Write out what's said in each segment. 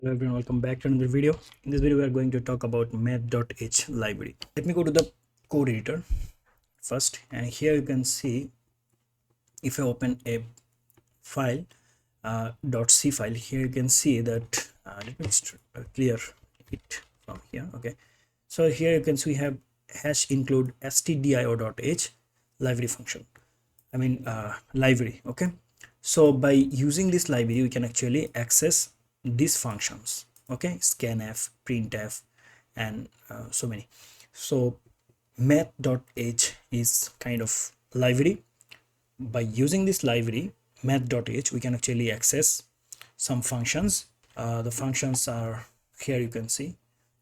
Hello everyone, welcome back to another video. In this video we are going to talk about math.h library. Let me go to the code editor first, and here you can see if I open a file .c file, here you can see that let me clear it from here. Okay, so here you can see we have hash include stdio.h library function, library. Okay, so by using this library we can actually access these functions. Okay, scanf, printf, and so many. So math.h is kind of library. By using this library math.h we can actually access some functions. The functions are here, you can see,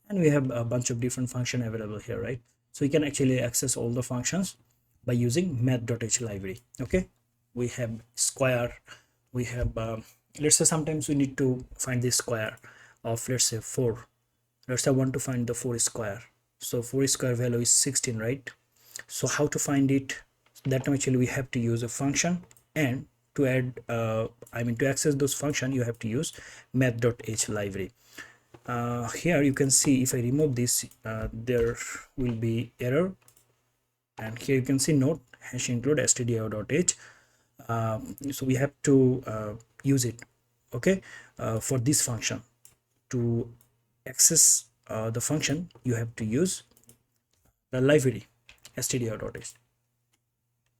and we have a bunch of different function available here, right? So we can actually access all the functions by using math.h library. Okay, we have square, we have let's say sometimes we need to find the square of, let's say, 4. Let's say I want to find the 4 square. So 4 square value is 16, right? So how to find it? That time actually we have to use a function, and to add to access those function you have to use math.h library. Here you can see if I remove this there will be error, and here you can see note hash include stdio.h. So we have to use it. Okay, for this function to access the function you have to use the library stdio.h.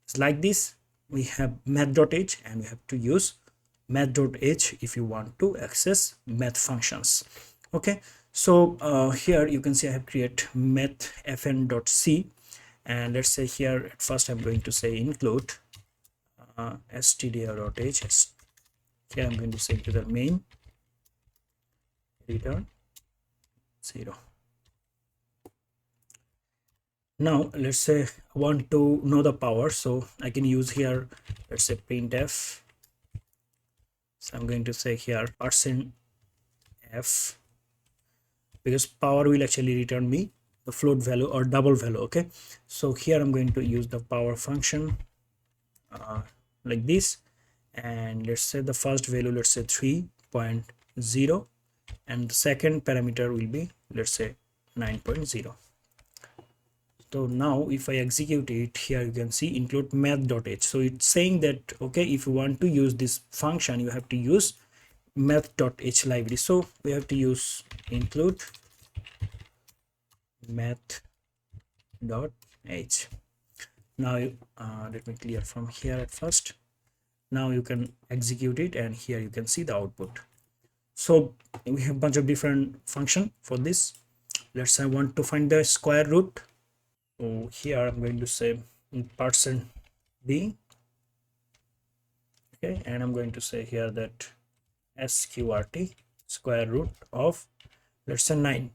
It's like this. We have math.h and we have to use math.h if you want to access math functions. Okay, so here you can see I have created mathfn.c, and let's say here at first I'm going to say include stdio.h. Here I'm going to say to the main return 0. Now let's say I want to know the power, so I can use here, let's say printf. So I'm going to say here %f, because power will actually return me the float value or double value. Okay, so here I'm going to use the power function like this, and let's say the first value, let's say 3.0, and the second parameter will be, let's say, 9.0. So now if I execute it, here you can see include math.h. So it's saying that, okay, if you want to use this function you have to use math.h library. So we have to use include math.h. Now let me clear from here at first. Now you can execute it, and here you can see the output. So we have a bunch of different function for this. Let's say I want to find the square root. So here I'm going to say %b. Okay, and I'm going to say here that sqrt square root of, let's say, 9.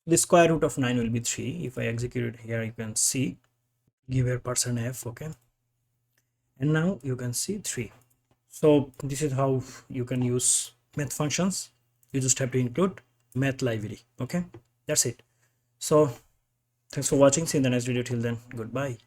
The square root of 9 will be 3. If I execute it here, you can see give here %f. Okay, and now you can see 3. So this is how you can use math functions. You just have to include math library. Okay, that's it. So thanks for watching. See you in the next video. Till then, goodbye.